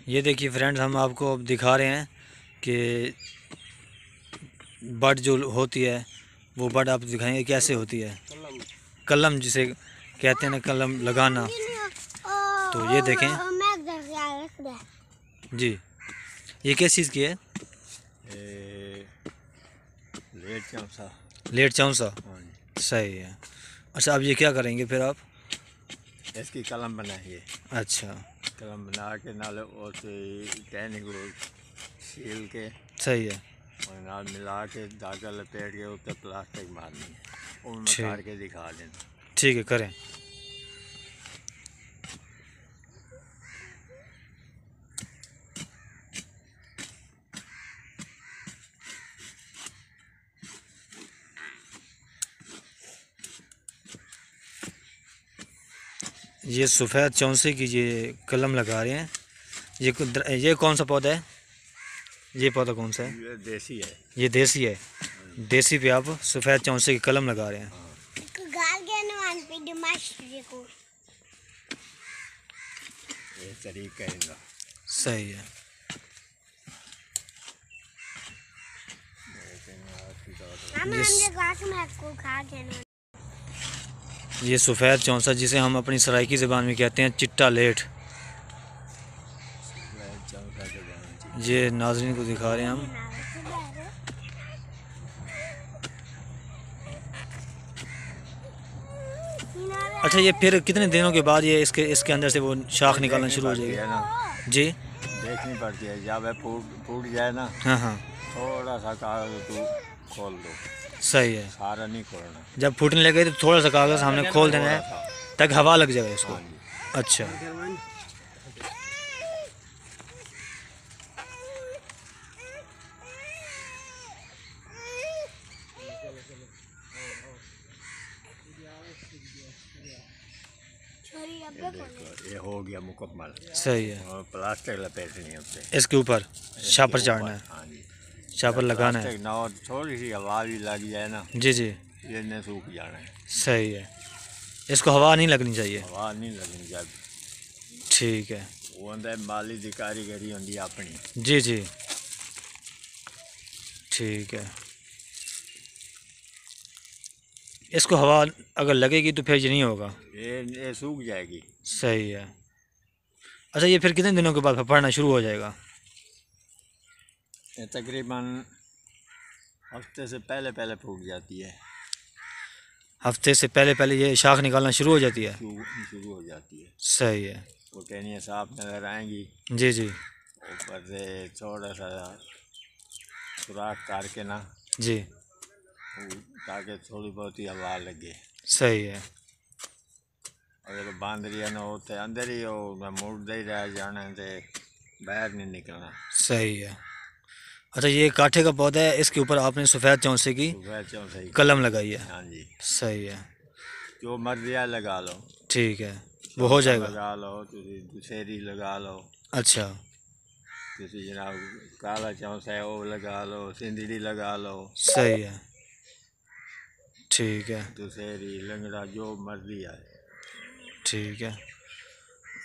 ये देखिए फ्रेंड्स, हम आपको अब दिखा रहे हैं कि बड जो होती है वो बड आप दिखाएंगे कैसे होती है। कलम जिसे कहते हैं ना, कलम लगाना। तो ये देखें जी, ये किस चीज़ की है? लेट चौंसा। लेट चौंसा। हाँ जी। सही है। अच्छा, अब ये क्या करेंगे फिर आप? इसकी कलम बनाइए। अच्छा, कलम बना के नाल टहनी को सील के सही है। और नाल मिला के धागा लपेट के ऊपर प्लास्टिक मारनी है और मैं ठीक, काट के दिखा देना। ठीक है, करें। ये सफ़ेद चौंसे की ये कलम लगा रहे हैं। ये कौन सा पौधा है? ये पौधा कौन सा है? ये देसी है। ये देसी है। देसी पे आप सफ़ेद चौंसे की कलम लगा रहे हैं। ये तरीका है। सही है। ये सफ़ेद चौंसा जिसे हम अपनी सराइकी ज़बान में कहते हैं चिट्टा लेट। ये नाज़रीन को दिखा रहे हैं हम। अच्छा, ये फिर कितने दिनों के बाद ये इसके अंदर से वो शाख निकालना शुरू हो जाएगी? जी, देखनी पड़ती है। जब फूट जाए ना, हाँ हाँ, थोड़ा सा कागज तू खोल दो। सही है। सारा नहीं खोलना। जब फूटने लगे तो थोड़ा सा कागज़ हमने खोल देना है ताकि हवा लग जाए उसको। हाँ जी। अच्छा, ये हो गया मुकम्मल। सही है। और प्लास्टिक लपेटनी है उससे। इसके ऊपर शापर चाड़ना है। हाँ जी। शापर लगाना है। ना और थोड़ी सी हवा भी लग जाए ना, जी जी, ये न सूख जाना है। सही है। इसको हवा नहीं लगनी चाहिए। हवा नहीं लगनी चाहिए। ठीक है। वो अंदर माली की कारीगरी होती अपनी। जी जी, ठीक है। इसको हवा अगर लगेगी तो फिर ये नहीं होगा। ये सूख जाएगी। सही है। अच्छा, ये फिर कितने दिनों के बाद पड़ना शुरू हो जाएगा? ये तकरीबन हफ्ते से पहले पहले फूट जाती है। हफ्ते से पहले पहले ये शाख निकालना शुरू हो जाती है। शुरू हो जाती है। सही है। वो टहनियाँ साफ नजर आएंगी। जी जी, ऊपर से थोड़ा सा सुराख करके ना, जी, ताकि थोड़ी बहुत ही हवा लगे। सही है। अगर बांध रिया ना हो तो अंदर ही हो, मुड़ते ही रह जाना तो बाहर नहीं निकलना। सही है। अच्छा, ये काठे का पौधा है, इसके ऊपर आपने सफ़ेद चौंसे की सही कलम लगाई है। हाँ जी। सही है। जो मर्जी है लगा लो। ठीक है, वो हो जाएगा। लगा लो, दुशहरी लगा लो। अच्छा, जनाब काला चौंसा है वो लगा लो, सिंदड़ी लगा लो। सही है। ठीक है, दुशहरी लंगड़ा जो मर्जी है। ठीक है।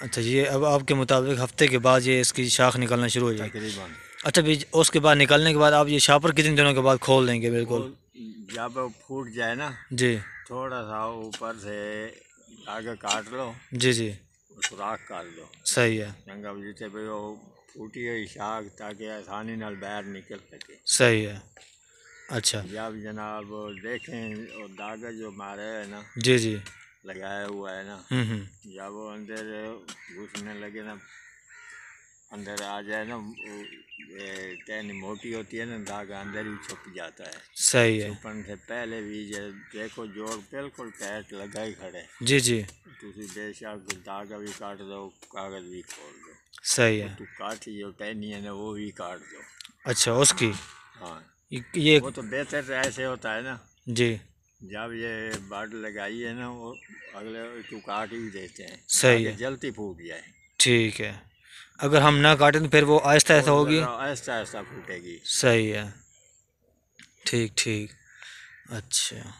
अच्छा, ये अब आपके मुताबिक हफ्ते के बाद ये इसकी शाख निकलना शुरू हो जाएगी तकरीबन। अच्छा, उसके बाद निकलने के बाद आप ये शापर कितने दिनों के बाद खोल देंगे? बिल्कुल जब फूट जाए ना, जी, थोड़ा सा ऊपर से आगे काट लो। जी जी, सुराख कर दो। सही है। चंगा जिसे भी वो फूटी हुई शाख ताकि आसानी नाल बाहर निकल सके। सही है। अच्छा, जब जनाब देखें और दागा जो मारे है ना, जी जी, लगाया हुआ है ना, जब वो अंदर घुसने लगे ना, अंदर आ जाए ना, टहनी मोटी होती है ना, धागा अंदर ही छुप जाता है। सही है। छुपन से पहले भी देखो जोड़ बिल्कुल टाइट लगा ही खड़े। जी जी, तुसी बेशक धागा भी काट दो, कागज भी खोल दो। सही है। तू काटी जो टहनी है ना वो भी काट दो। अच्छा, उसकी हाँ, ये वो तो बेहतर ऐसे होता है ना। जी, जब ये बाड लगाई है ना, वो अगले तू काट ही देते हैं सही ताकि है। जल्दी फूट जाए। ठीक है। अगर हम ना काटें तो फिर वो आहिस्ता आहिस्ता होगी। आहिस्ता आहिस्ता फूटेगी। सही है। ठीक ठीक। अच्छा,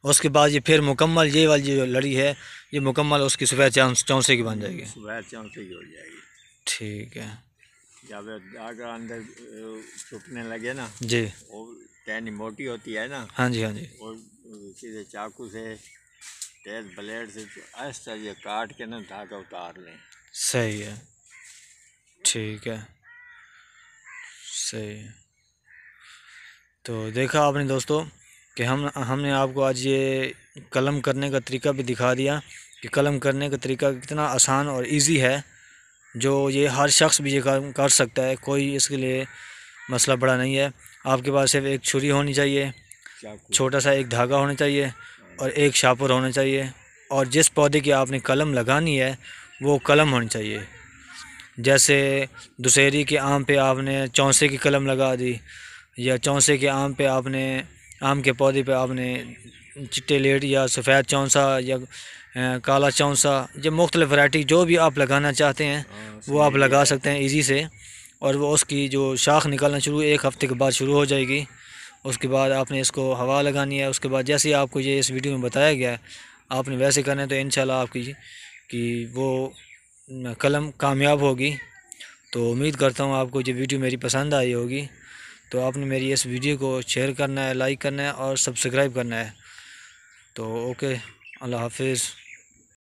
उसके बाद ये फिर मुकम्मल ये वाली जो लड़ी है ये मुकम्मल उसकी सफ़ेद चौंसे की बन जाएगी। सुबह चौंसे की हो जाएगी। ठीक है जब धागा अंदर छुपने लगे ना, जी। वो टहनी मोटी होती है ना, हाँ जी, हाँ जी। वो सीधे चाकू से तेज ब्लेड से ऐसा ये काट के ना धागा उतार लें। सही है, ठीक है, सही है। तो देखा आपने दोस्तों कि हमने आपको आज ये कलम करने का तरीका भी दिखा दिया कि कलम करने का तरीका कितना आसान और इजी है, जो ये हर शख्स भी ये कर सकता है। कोई इसके लिए मसला बड़ा नहीं है। आपके पास सिर्फ एक छुरी होनी चाहिए, छोटा सा एक धागा होना चाहिए और एक शापर होना चाहिए, और जिस पौधे की आपने कलम लगानी है वो कलम होनी चाहिए। जैसे दुशहरी के आम पे आपने चौंसे की कलम लगा दी, या चौंसे के आम पे आपने आम के पौधे पे आपने चिट्टे लेट या सफ़ेद चौंसा या काला चौंसा, या मुख्तलिफ़ वैरायटी जो भी आप लगाना चाहते हैं वो आप लगा सकते हैं इजी से। और वो उसकी जो शाख निकलना शुरू 1 हफ़्ते के बाद शुरू हो जाएगी। उसके बाद आपने इसको हवा लगानी है। उसके बाद जैसे आपको ये इस वीडियो में बताया गया है आपने वैसे करना है, तो इंशाल्लाह आपकी कि वो कलम कामयाब होगी। तो उम्मीद करता हूँ आपको ये वीडियो मेरी पसंद आई होगी। तो आपने मेरी इस वीडियो को शेयर करना है, लाइक करना है और सब्सक्राइब करना है। तो ओके, अल्लाह हाफिज़।